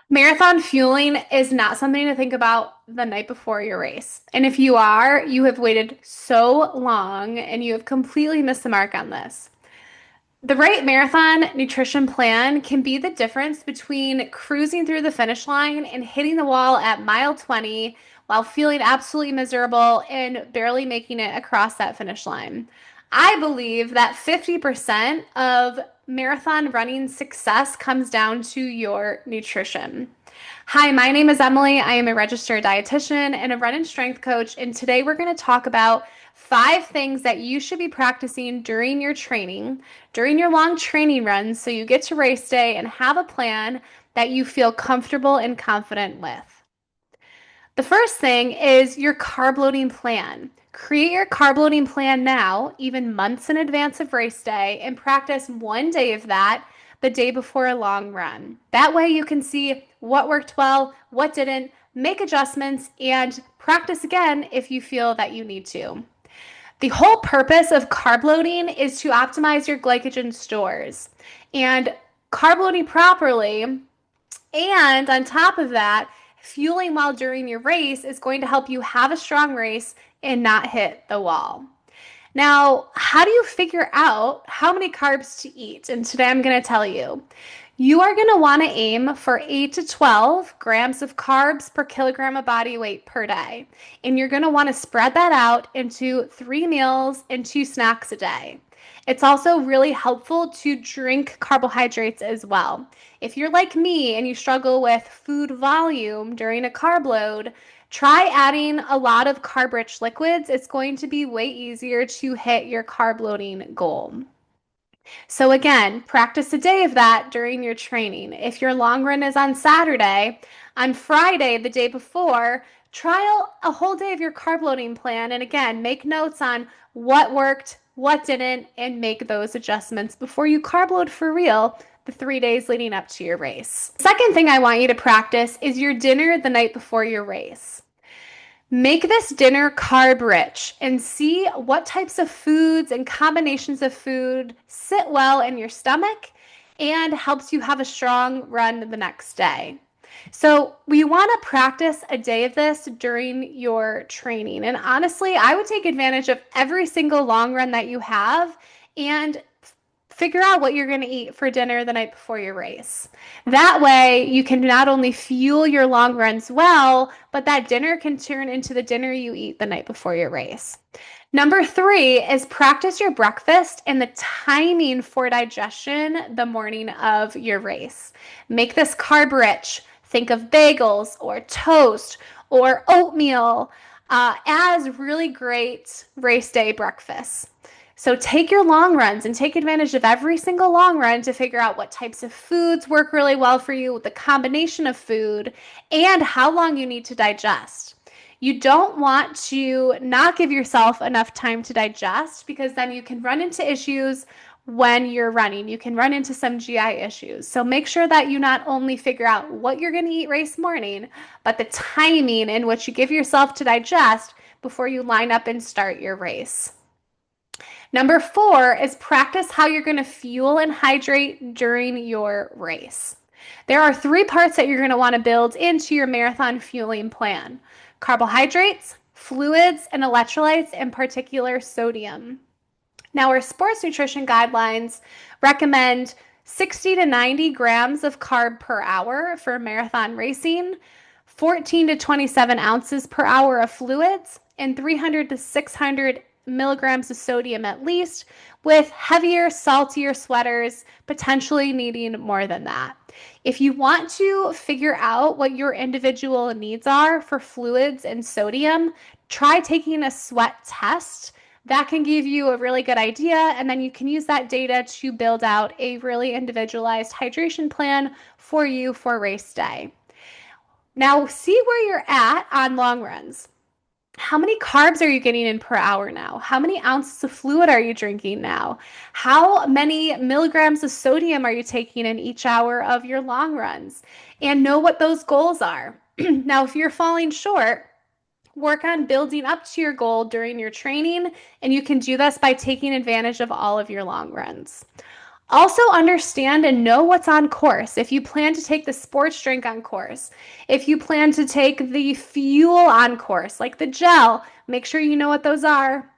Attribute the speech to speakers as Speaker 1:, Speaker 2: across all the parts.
Speaker 1: Marathon fueling is not something to think about the night before your race. And if you are, you have waited so long and you have completely missed the mark on this. The right marathon nutrition plan can be the difference between cruising through the finish line and hitting the wall at mile 20 while feeling absolutely miserable and barely making it across that finish line. I believe that 50% of marathon running success comes down to your nutrition. Hi, my name is Emily. I am a registered dietitian and a run and strength coach. And today we're going to talk about 5 things that you should be practicing during your training, during your long training runs, so you get to race day and have a plan that you feel comfortable and confident with. The first thing is your carb loading plan. Create your carb loading plan now, even months in advance of race day, and practice one day of that the day before a long run. That way you can see what worked well, what didn't, make adjustments, and practice again if you feel that you need to. The whole purpose of carb loading is to optimize your glycogen stores. And carb loading properly, and on top of that, fueling while during your race is going to help you have a strong race and not hit the wall. Now, how do you figure out how many carbs to eat? And today I'm going to tell you. You are going to want to aim for 8 to 12 grams of carbs per kilogram of body weight per day. And you're going to want to spread that out into 3 meals and 2 snacks a day. It's also really helpful to drink carbohydrates as well. If you're like me and you struggle with food volume during a carb load, try adding a lot of carb-rich liquids. It's going to be way easier to hit your carb loading goal. So again, practice a day of that during your training. If your long run is on Saturday, on Friday, the day before, trial a whole day of your carb loading plan. And again, make notes on what worked, what didn't, and make those adjustments before you carb load for real the 3 days leading up to your race. Second thing I want you to practice is your dinner the night before your race. Make this dinner carb rich and see what types of foods and combinations of food sit well in your stomach and helps you have a strong run the next day. So we want to practice a day of this during your training. And honestly, I would take advantage of every single long run that you have and figure out what you're going to eat for dinner the night before your race. That way, you can not only fuel your long runs well, but that dinner can turn into the dinner you eat the night before your race. Number 3 is practice your breakfast and the timing for digestion the morning of your race. Make this carb rich. Think of bagels or toast or oatmeal as really great race day breakfasts. So take your long runs and take advantage of every single long run to figure out what types of foods work really well for you, the combination of food, and how long you need to digest. You don't want to not give yourself enough time to digest because then you can run into issues when you're running. You can run into some GI issues. So make sure that you not only figure out what you're going to eat race morning, but the timing in which you give yourself to digest before you line up and start your race. Number 4 is practice how you're going to fuel and hydrate during your race. There are 3 parts that you're going to want to build into your marathon fueling plan: carbohydrates, fluids, and electrolytes, in particular sodium. Now, our sports nutrition guidelines recommend 60 to 90 grams of carb per hour for marathon racing, 14 to 27 ounces per hour of fluids, and 300 to 600 milligrams of sodium at least, with heavier, saltier sweaters potentially needing more than that. If you want to figure out what your individual needs are for fluids and sodium, try taking a sweat test. That can give you a really good idea, and then you can use that data to build out a really individualized hydration plan for you for race day. Now, see where you're at on long runs. How many carbs are you getting in per hour now? How many ounces of fluid are you drinking now? How many milligrams of sodium are you taking in each hour of your long runs? And know what those goals are. Now, if you're falling short, work on building up to your goal during your training, and you can do this by taking advantage of all of your long runs. Also, understand and know what's on course. If you plan to take the sports drink on course, if you plan to take the fuel on course, like the gel, make sure you know what those are.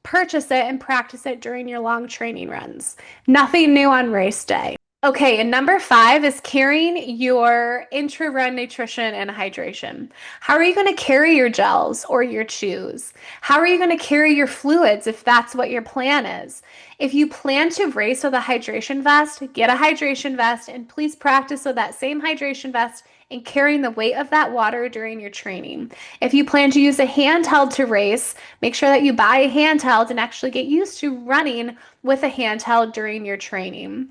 Speaker 1: Purchase it and practice it during your long training runs. Nothing new on race day. Okay, and number 5 is carrying your intra-run nutrition and hydration. How are you going to carry your gels or your chews? How are you going to carry your fluids if that's what your plan is? If you plan to race with a hydration vest, get a hydration vest and please practice with that same hydration vest and carrying the weight of that water during your training. If you plan to use a handheld to race, make sure that you buy a handheld and actually get used to running with a handheld during your training.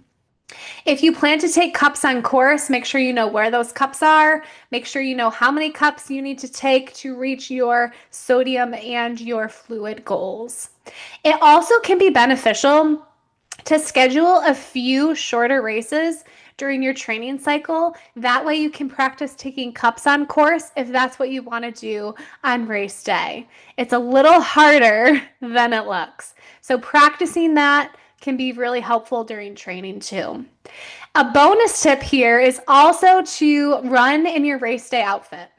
Speaker 1: If you plan to take cups on course, make sure you know where those cups are. Make sure you know how many cups you need to take to reach your sodium and your fluid goals. It also can be beneficial to schedule a few shorter races during your training cycle. That way you can practice taking cups on course if that's what you want to do on race day. It's a little harder than it looks. So practicing that can be really helpful during training too. A bonus tip here is also to run in your race day outfit.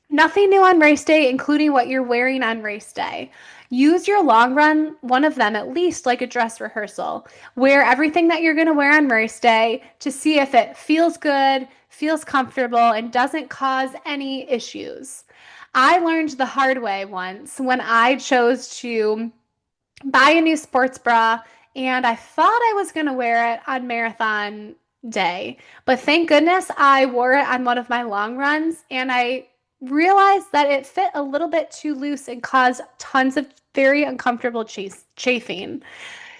Speaker 1: Nothing new on race day, including what you're wearing on race day. Use your long run, one of them at least, like a dress rehearsal. Wear everything that you're going to wear on race day to see if it feels good, feels comfortable, and doesn't cause any issues. I learned the hard way once when I chose to buy a new sports bra and I thought I was going to wear it on marathon day. But thank goodness I wore it on one of my long runs and I realized that it fit a little bit too loose and caused tons of very uncomfortable chafing.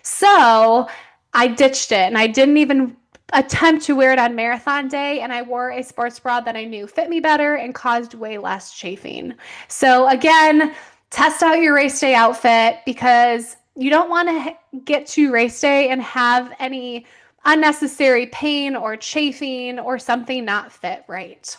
Speaker 1: So I ditched it and I didn't even attempt to wear it on marathon day, and I wore a sports bra that I knew fit me better and caused way less chafing. So again, test out your race day outfit because you don't want to get to race day and have any unnecessary pain or chafing or something not fit right.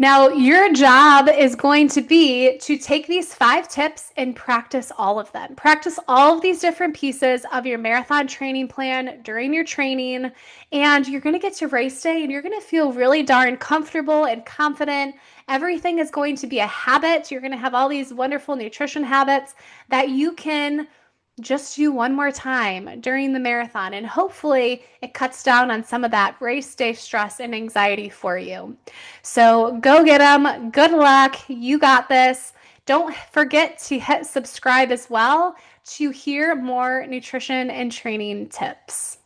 Speaker 1: Now, your job is going to be to take these 5 tips and practice all of them. Practice all of these different pieces of your marathon training plan during your training, and you're going to get to race day and you're going to feel really darn comfortable and confident. Everything is going to be a habit. You're going to have all these wonderful nutrition habits that you can just do one more time during the marathon, and hopefully it cuts down on some of that race day stress and anxiety for you. So go get them. Good luck. You got this. Don't forget to hit subscribe as well to hear more nutrition and training tips.